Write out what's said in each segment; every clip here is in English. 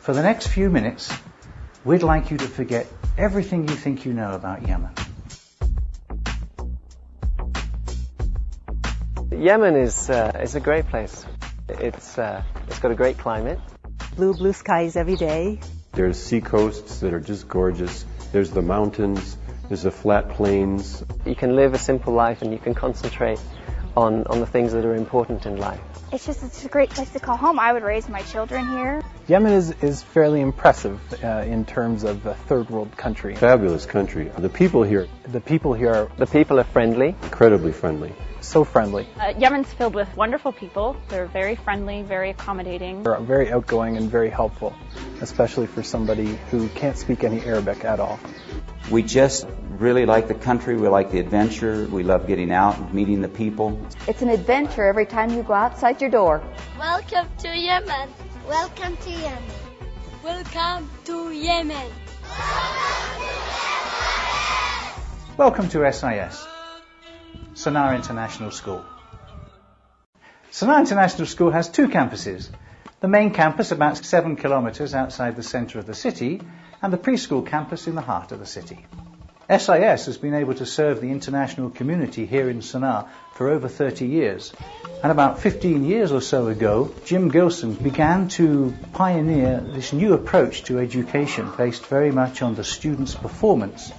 For the next few minutes, we'd like you to forget everything you think you know about Yemen. Yemen is a great place. It's got a great climate. Blue skies every day. There's sea coasts that are just gorgeous. There's the mountains. There's the flat plains. You can live a simple life and you can concentrate on the things that are important in life. It's a great place to call home. I would raise my children here. Yemen is fairly impressive in terms of a third world country. Fabulous country. The people here are friendly. Incredibly friendly. So friendly. Yemen's filled with wonderful people. They're very friendly, very accommodating. They're very outgoing and very helpful, especially for somebody who can't speak any Arabic at all. We just really like the country. We like the adventure. We love getting out and meeting the people. It's an adventure every time you go outside your door. Welcome to Yemen. Welcome to Yemen. Welcome to Yemen. Welcome to SIS, Sana'a International School. Sana'a International School has two campuses. The main campus about 7 kilometers outside the center of the city, and the preschool campus in the heart of the city. SIS has been able to serve the international community here in Sana'a for over 30 years. And about 15 years or so ago, Jim Gilson began to pioneer this new approach to education based very much on the student's performance.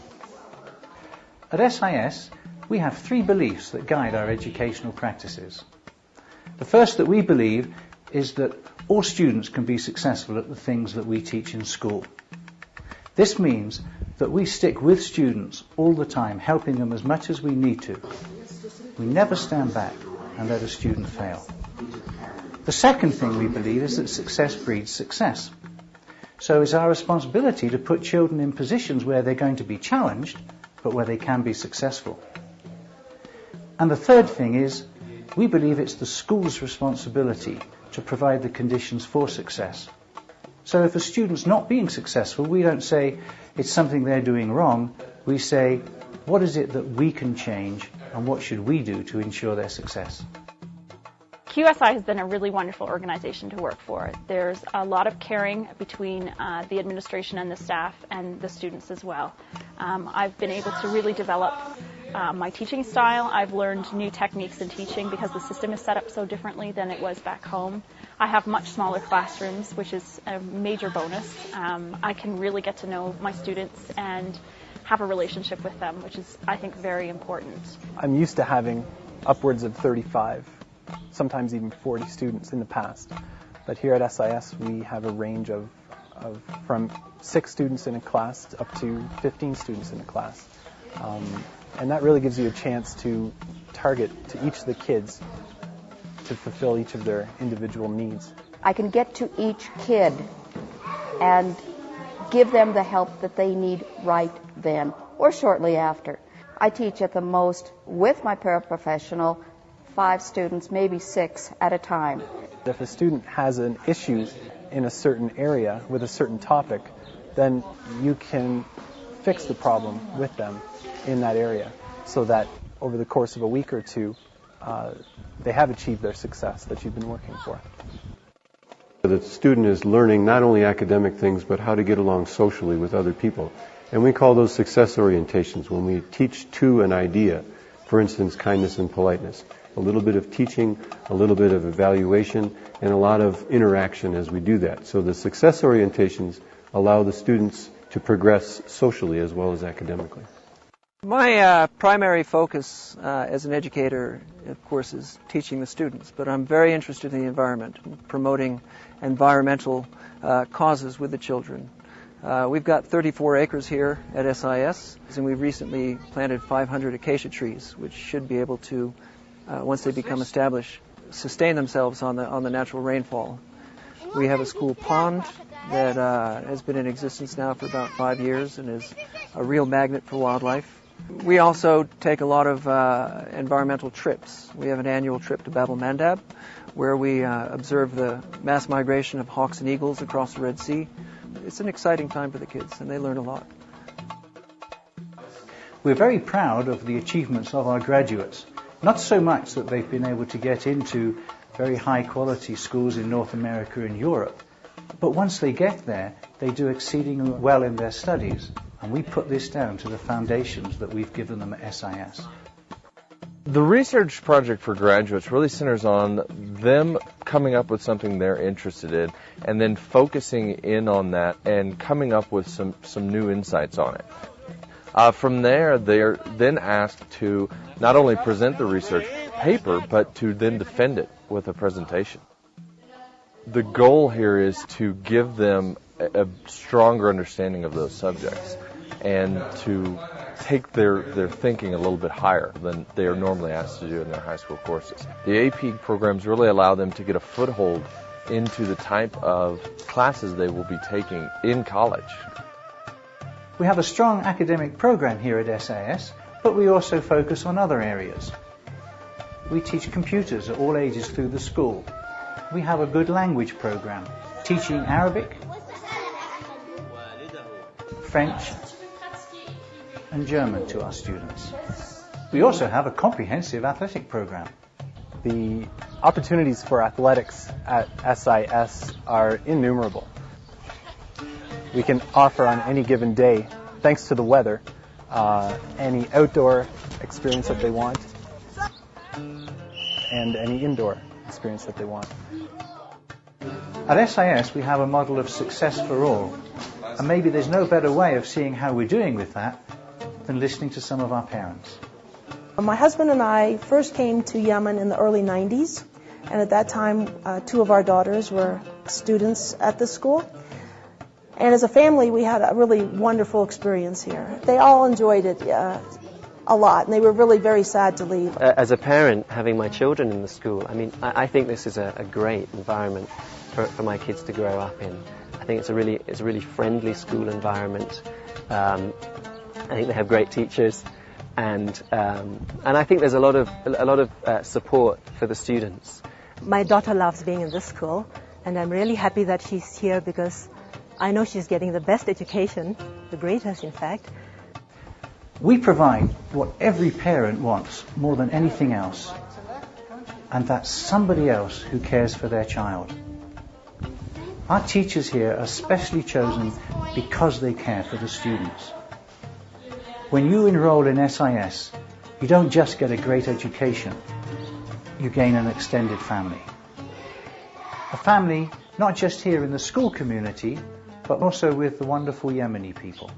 At SIS, we have 3 beliefs that guide our educational practices. The first that we believe is that all students can be successful at the things that we teach in school. This means that we stick with students all the time, helping them as much as we need to. We never stand back and let a student fail. The second thing we believe is that success breeds success. So it's our responsibility to put children in positions where they're going to be challenged, but where they can be successful. And the third thing is, we believe it's the school's responsibility to provide the conditions for success. So if a student's not being successful, we don't say it's something they're doing wrong. We say, what is it that we can change and what should we do to ensure their success? QSI has been a really wonderful organization to work for. There's a lot of caring between the administration and the staff and the students as well. I've been able to really develop my teaching style. I've learned new techniques in teaching because the system is set up so differently than it was back home. I have much smaller classrooms, which is a major bonus. I can really get to know my students and have a relationship with them, which is, I think, very important. I'm used to having upwards of 35, sometimes even 40 students in the past. But here at SIS, we have a range of from 6 students in a class up to 15 students in a class. And that really gives you a chance to target to each of the kids to fulfill each of their individual needs. I can get to each kid and give them the help that they need right then or shortly after. I teach at the most with my paraprofessional 5 students, maybe 6 at a time. If a student has an issue in a certain area with a certain topic, then you can fix the problem with them in that area so that over the course of a week or 2, they have achieved their success that you've been working for. The student is learning not only academic things, but how to get along socially with other people. And we call those success orientations, when we teach to an idea, for instance, kindness and politeness. A little bit of teaching, a little bit of evaluation, and a lot of interaction as we do that. So the success orientations allow the students to progress socially as well as academically. My primary focus as an educator, of course, is teaching the students, but I'm very interested in the environment, promoting environmental causes with the children. We've got 34 acres here at SIS, and we've recently planted 500 acacia trees, which should be able to, once they become established, sustain themselves on the natural rainfall. We have a school pond that has been in existence now for about 5 years and is a real magnet for wildlife. We also take a lot of environmental trips. We have an annual trip to Bab el-Mandab, where we observe the mass migration of hawks and eagles across the Red Sea. It's an exciting time for the kids, and they learn a lot. We're very proud of the achievements of our graduates. Not so much that they've been able to get into very high quality schools in North America and Europe, But once they get there, they do exceedingly well in their studies, and we put this down to the foundations that we've given them at SIS. The research project for graduates really centers on them coming up with something they're interested in and then focusing in on that and coming up with some new insights on it. From there, they're then asked to not only present the research paper, but to then defend it with a presentation. The goal here is to give them a stronger understanding of those subjects and to take their thinking a little bit higher than they are normally asked to do in their high school courses. The AP programs really allow them to get a foothold into the type of classes they will be taking in college. We have a strong academic program here at SIS, but we also focus on other areas. We teach computers at all ages through the school. We have a good language program, teaching Arabic, French, and German to our students. We also have a comprehensive athletic program. The opportunities for athletics at SIS are innumerable. We can offer on any given day, thanks to the weather, any outdoor experience that they want and any indoor experience that they want. At SIS we have a model of success for all, and maybe there's no better way of seeing how we're doing with that than listening to some of our parents. My husband and I first came to Yemen in the early 90s, and at that time 2 of our daughters were students at the school. And as a family, we had a really wonderful experience here. They all enjoyed it a lot, and they were really very sad to leave. As a parent, having my children in the school, I think this is a great environment for my kids to grow up in. I think it's a really friendly school environment. I think they have great teachers, and I think there's a lot of support for the students. My daughter loves being in this school, and I'm really happy that she's here because I know she's getting the best education, the greatest in fact. We provide what every parent wants more than anything else, and that's somebody else who cares for their child. Our teachers here are specially chosen because they care for the students. When you enroll in SIS, you don't just get a great education, you gain an extended family. A family not just here in the school community, but also with the wonderful Yemeni people.